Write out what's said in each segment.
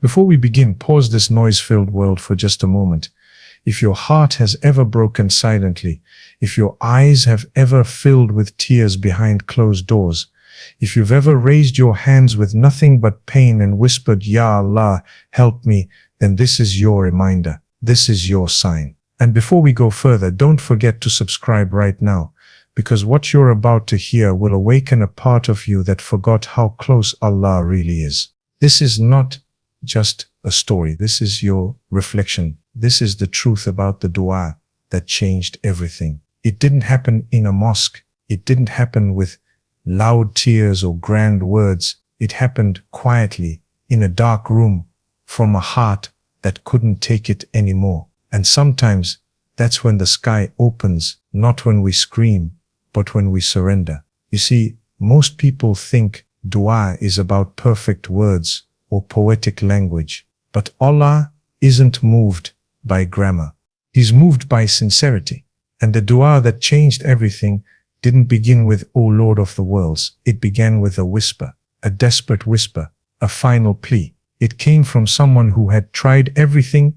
Before we begin, pause this noise-filled world for just a moment. If your heart has ever broken silently, if your eyes have ever filled with tears behind closed doors, if you've ever raised your hands with nothing but pain and whispered, Ya Allah, help me, then this is your reminder. This is your sign. And before we go further, don't forget to subscribe right now, because what you're about to hear will awaken a part of you that forgot how close Allah really is. This is not just a story. This is your reflection. This is the truth about the dua that changed everything. It didn't happen in a mosque. It didn't happen with loud tears or grand words. It happened quietly in a dark room from a heart that couldn't take it anymore. And sometimes that's when the sky opens, not when we scream, but when we surrender. You see, most people think dua is about perfect words or poetic language, but Allah isn't moved by grammar. He's moved by sincerity. And the dua that changed everything didn't begin with, O Lord of the worlds. It began with a whisper, a desperate whisper, a final plea. It came from someone who had tried everything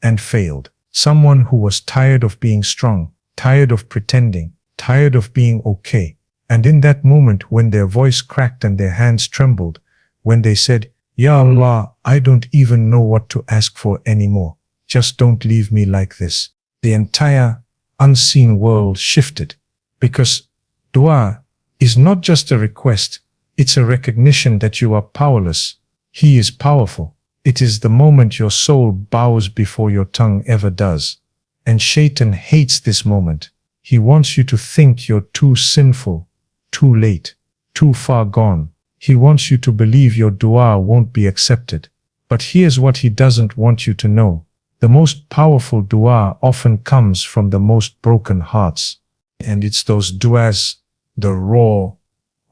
and failed. Someone who was tired of being strong, tired of pretending, tired of being okay. And in that moment, when their voice cracked and their hands trembled, when they said, Ya Allah, I don't even know what to ask for anymore. Just don't leave me like this. The entire unseen world shifted, because dua is not just a request. It's a recognition that you are powerless. He is powerful. It is the moment your soul bows before your tongue ever does. And Shaitan hates this moment. He wants you to think you're too sinful, too late, too far gone. He wants you to believe your dua won't be accepted. But here's what he doesn't want you to know. The most powerful dua often comes from the most broken hearts. And it's those duas, the raw,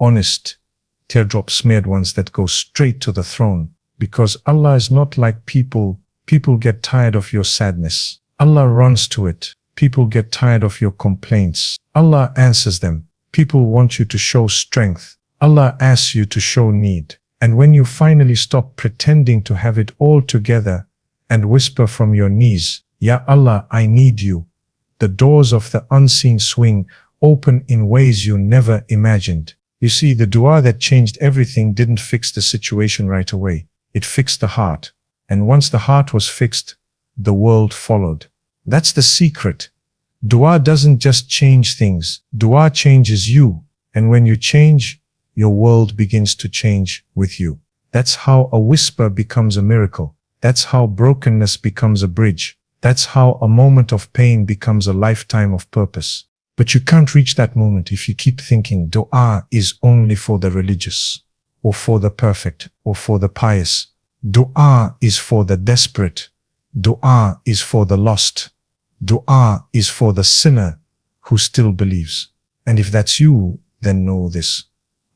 honest, teardrop smeared ones that go straight to the throne. Because Allah is not like people. People get tired of your sadness. Allah runs to it. People get tired of your complaints. Allah answers them. People want you to show strength. Allah asks you to show need. And when you finally stop pretending to have it all together and whisper from your knees, Ya Allah, I need you, the doors of the unseen swing open in ways you never imagined. You see, the dua that changed everything didn't fix the situation right away. It fixed the heart. And once the heart was fixed, the world followed. That's the secret. Dua doesn't just change things. Dua changes you. And when you change, your world begins to change with you. That's how a whisper becomes a miracle. That's how brokenness becomes a bridge. That's how a moment of pain becomes a lifetime of purpose. But you can't reach that moment if you keep thinking dua is only for the religious, or for the perfect, or for the pious. Dua is for the desperate. Dua is for the lost. Dua is for the sinner who still believes. And if that's you, then know this.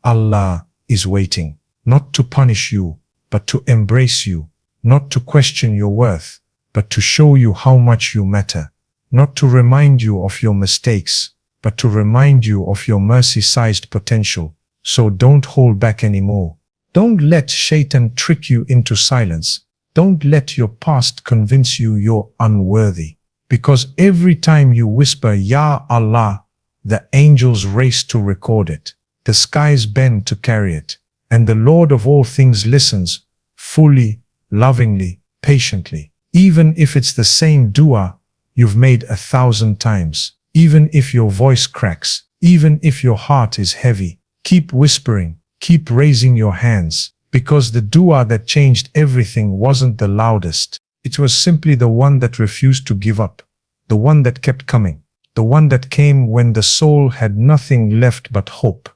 Allah is waiting, not to punish you, but to embrace you, not to question your worth, but to show you how much you matter, not to remind you of your mistakes, but to remind you of your mercy-sized potential. So don't hold back anymore. Don't let Shaitan trick you into silence. Don't let your past convince you you're unworthy. Because every time you whisper, Ya Allah, the angels race to record it. The skies bend to carry it. And the Lord of all things listens, fully, lovingly, patiently. Even if it's the same dua you've made 1,000 times. Even if your voice cracks. Even if your heart is heavy. Keep whispering. Keep raising your hands. Because the dua that changed everything wasn't the loudest. It was simply the one that refused to give up. The one that kept coming. The one that came when the soul had nothing left but hope.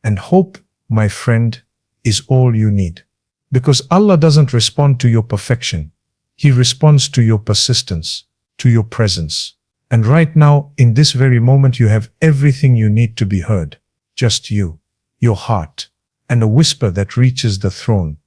And hope, my friend, is all you need. Because Allah doesn't respond to your perfection. He responds to your persistence, to your presence. And right now, in this very moment, you have everything you need to be heard. Just you, your heart, and a whisper that reaches the throne.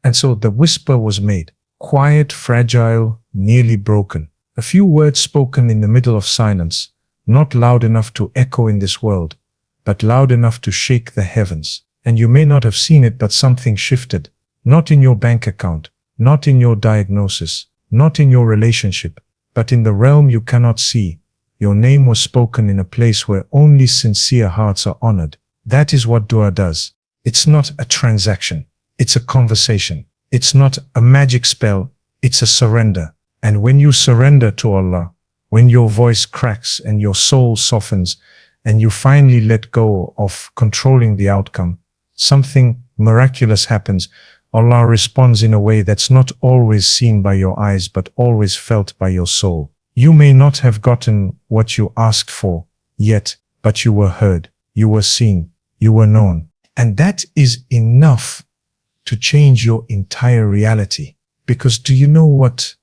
And so the whisper was made. Quiet, fragile, nearly broken. A few words spoken in the middle of silence, not loud enough to echo in this world, but loud enough to shake the heavens. And you may not have seen it, but something shifted. Not in your bank account, not in your diagnosis, not in your relationship, but in the realm you cannot see. Your name was spoken in a place where only sincere hearts are honored. That is what dua does. It's not a transaction. It's a conversation. It's not a magic spell. It's a surrender. And when you surrender to Allah, when your voice cracks and your soul softens, and you finally let go of controlling the outcome, something miraculous happens. Allah responds in a way that's not always seen by your eyes, but always felt by your soul. You may not have gotten what you asked for yet, but you were heard, you were seen, you were known. And that is enough to change your entire reality. Because do you know what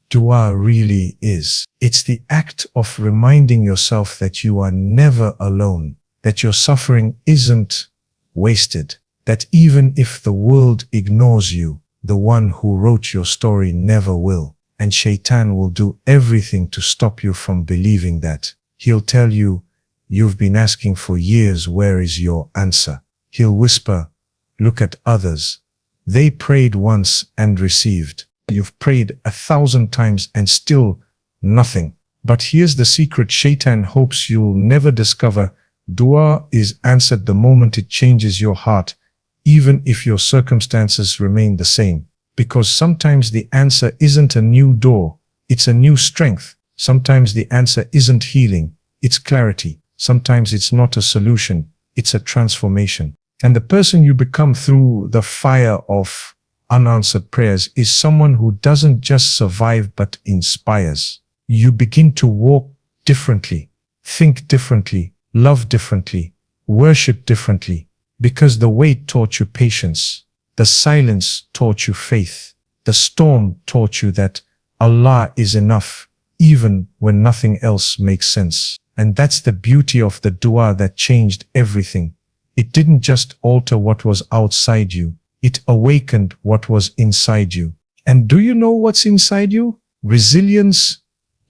dua really is? It's the act of reminding yourself that you are never alone, that your suffering isn't wasted, that even if the world ignores you, the one who wrote your story never will. And Shaitan will do everything to stop you from believing that. He'll tell you, you've been asking for years, where is your answer? He'll whisper, look at others. They prayed once and received. You've prayed 1,000 times and still nothing. But here's the secret Shaitan hopes you'll never discover. Dua is answered the moment it changes your heart, even if your circumstances remain the same. Because sometimes the answer isn't a new door, it's a new strength. Sometimes the answer isn't healing, it's clarity. Sometimes it's not a solution, it's a transformation. And the person you become through the fire of unanswered prayers is someone who doesn't just survive but inspires. You begin to walk differently, think differently, love differently, worship differently, because the wait taught you patience. The silence taught you faith. The storm taught you that Allah is enough, even when nothing else makes sense. And that's the beauty of the dua that changed everything. It didn't just alter what was outside you. It awakened what was inside you. And do you know what's inside you? Resilience,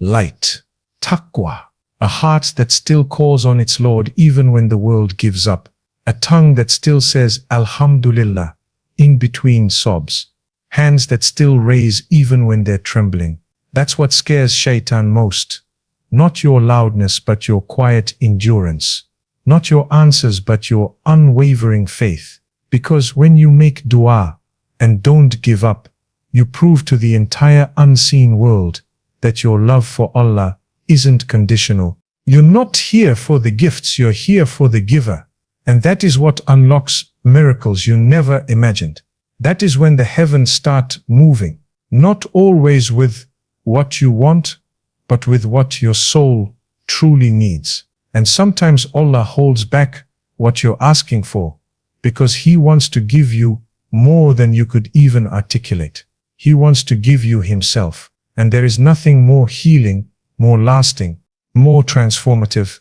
light, taqwa, a heart that still calls on its Lord even when the world gives up, a tongue that still says Alhamdulillah in between sobs, hands that still raise even when they're trembling. That's what scares Shaitan most. Not your loudness, but your quiet endurance. Not your answers, but your unwavering faith. Because when you make dua and don't give up, you prove to the entire unseen world that your love for Allah isn't conditional. You're not here for the gifts, you're here for the giver. And that is what unlocks miracles you never imagined. That is when the heavens start moving, not always with what you want, but with what your soul truly needs. And sometimes Allah holds back what you're asking for, because He wants to give you more than you could even articulate. He wants to give you Himself. And there is nothing more healing, more lasting, more transformative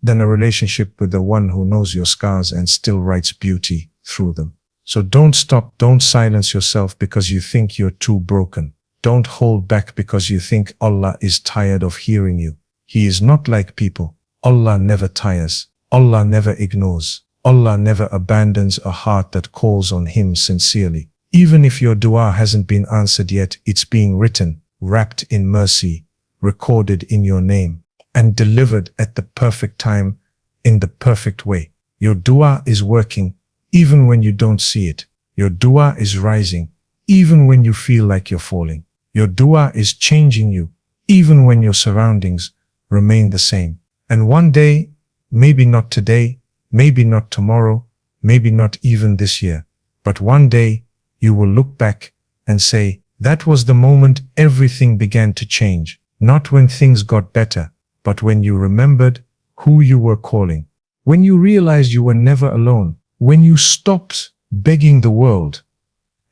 than a relationship with the one who knows your scars and still writes beauty through them. So don't stop, don't silence yourself because you think you're too broken. Don't hold back because you think Allah is tired of hearing you. He is not like people. Allah never tires. Allah never ignores. Allah never abandons a heart that calls on Him sincerely. Even if your dua hasn't been answered yet, it's being written, wrapped in mercy, recorded in your name, and delivered at the perfect time, in the perfect way. Your dua is working, even when you don't see it. Your dua is rising, even when you feel like you're falling. Your dua is changing you, even when your surroundings remain the same. And one day, maybe not today, maybe not tomorrow, maybe not even this year, but one day you will look back and say, that was the moment everything began to change. Not when things got better, but when you remembered who you were calling. When you realized you were never alone. When you stopped begging the world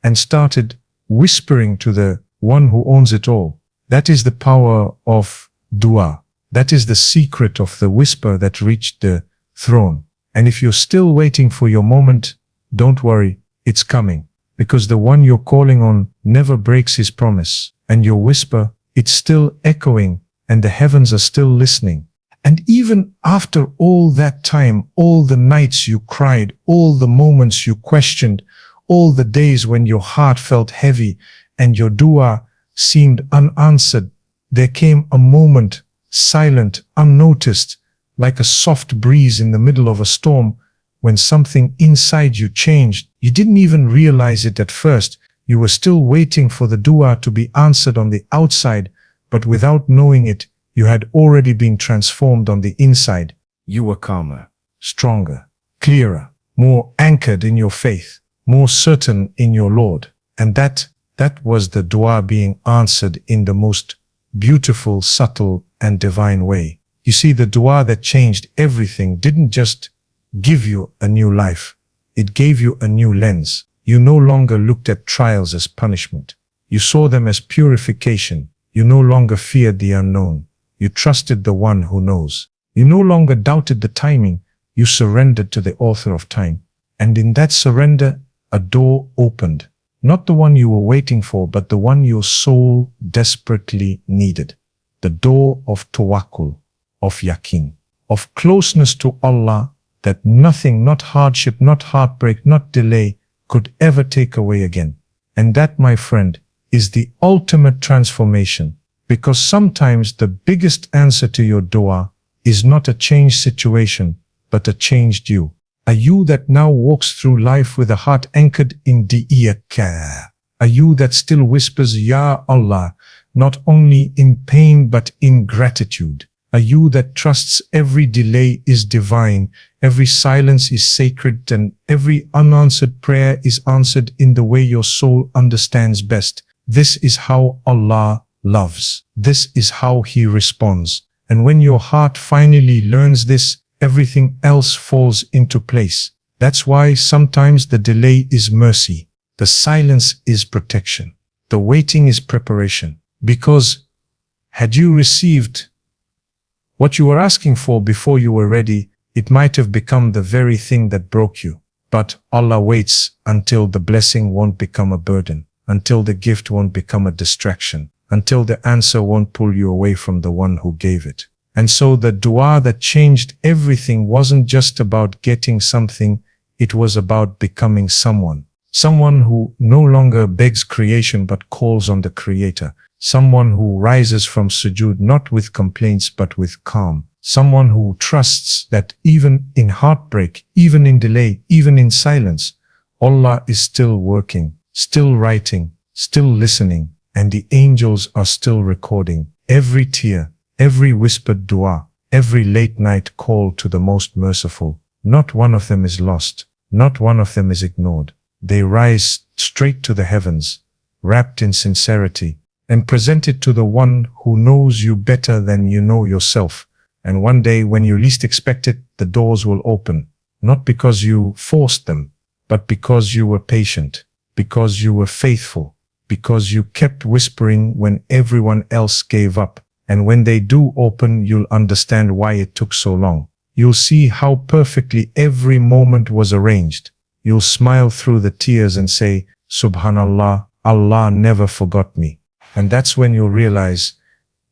and started whispering to the one who owns it all. That is the power of dua. That is the secret of the whisper that reached the throne. And if you're still waiting for your moment, don't worry, it's coming. Because the one you're calling on never breaks his promise. And your whisper, it's still echoing, and the heavens are still listening. And even after all that time, all the nights you cried, all the moments you questioned, all the days when your heart felt heavy and your dua seemed unanswered, there came a moment, silent, unnoticed, like a soft breeze in the middle of a storm, when something inside you changed. You didn't even realize it at first. You were still waiting for the dua to be answered on the outside, but without knowing it, you had already been transformed on the inside. You were calmer, stronger, clearer, more anchored in your faith, more certain in your Lord. And that was the dua being answered in the most beautiful, subtle, and divine way. You see, the dua that changed everything didn't just give you a new life. It gave you a new lens. You no longer looked at trials as punishment. You saw them as purification. You no longer feared the unknown. You trusted the one who knows. You no longer doubted the timing. You surrendered to the author of time. And in that surrender, a door opened. Not the one you were waiting for, but the one your soul desperately needed. The door of tawakkul, of yaqeen, of closeness to Allah that nothing, not hardship, not heartbreak, not delay, could ever take away again. And that, my friend, is the ultimate transformation. Because sometimes the biggest answer to your dua is not a changed situation, but a changed you. A you that now walks through life with a heart anchored in Diyaka. A you that still whispers, Ya Allah, not only in pain but in gratitude. A you that trusts every delay is divine, every silence is sacred, and every unanswered prayer is answered in the way your soul understands best. This is how Allah loves. This is how He responds. And when your heart finally learns this, everything else falls into place. That's why sometimes the delay is mercy. The silence is protection. The waiting is preparation. Because had you received what you were asking for before you were ready, it might have become the very thing that broke you. But Allah waits until the blessing won't become a burden, until the gift won't become a distraction, until the answer won't pull you away from the one who gave it. And so the dua that changed everything wasn't just about getting something, it was about becoming someone. Someone who no longer begs creation but calls on the Creator. Someone who rises from sujood not with complaints but with calm. Someone who trusts that even in heartbreak, even in delay, even in silence, Allah is still working, still writing, still listening, and the angels are still recording every tear, every whispered dua, every late night call to the most merciful. Not one of them is lost. Not one of them is ignored. They rise straight to the heavens, wrapped in sincerity, and present it to the one who knows you better than you know yourself. And one day when you least expect it, the doors will open. Not because you forced them, but because you were patient, because you were faithful, because you kept whispering when everyone else gave up. And when they do open, you'll understand why it took so long. You'll see how perfectly every moment was arranged. You'll smile through the tears and say, Subhanallah, Allah never forgot me. And that's when you'll realize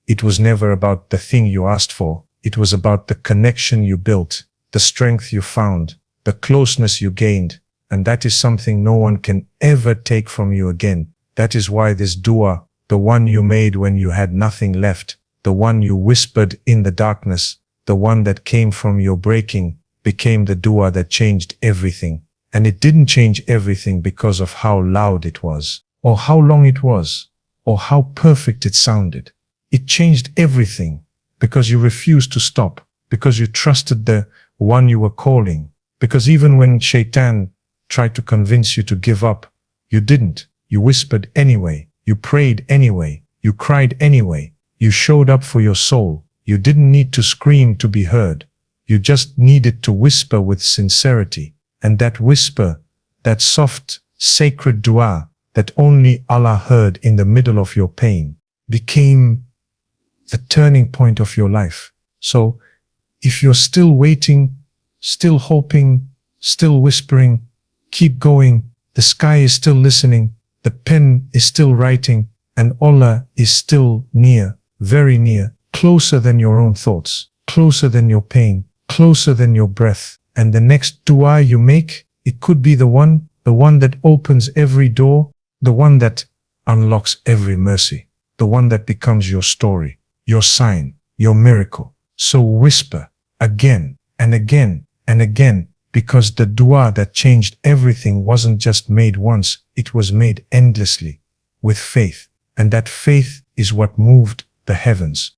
it was never about the thing you asked for. It was about the connection you built, the strength you found, the closeness you gained. And that is something no one can ever take from you again. That is why this dua, the one you made when you had nothing left, the one you whispered in the darkness, the one that came from your breaking, became the dua that changed everything. And it didn't change everything because of how loud it was, or how long it was, or how perfect it sounded. It changed everything because you refused to stop, because you trusted the one you were calling, because even when Shaitan tried to convince you to give up, you didn't. You whispered anyway. You prayed anyway. You cried anyway. You showed up for your soul. You didn't need to scream to be heard. You just needed to whisper with sincerity. And that whisper, that soft, sacred dua that only Allah heard in the middle of your pain, became the turning point of your life. So, if you're still waiting, still hoping, still whispering, keep going. The sky is still listening. The pen is still writing. And Allah is still near, very near, closer than your own thoughts, closer than your pain, closer than your breath. And the next dua you make, it could be the one that opens every door, the one that unlocks every mercy, the one that becomes your story, your sign, your miracle. So whisper again and again and again, because the dua that changed everything wasn't just made once, it was made endlessly, with faith. And that faith is what moved the heavens.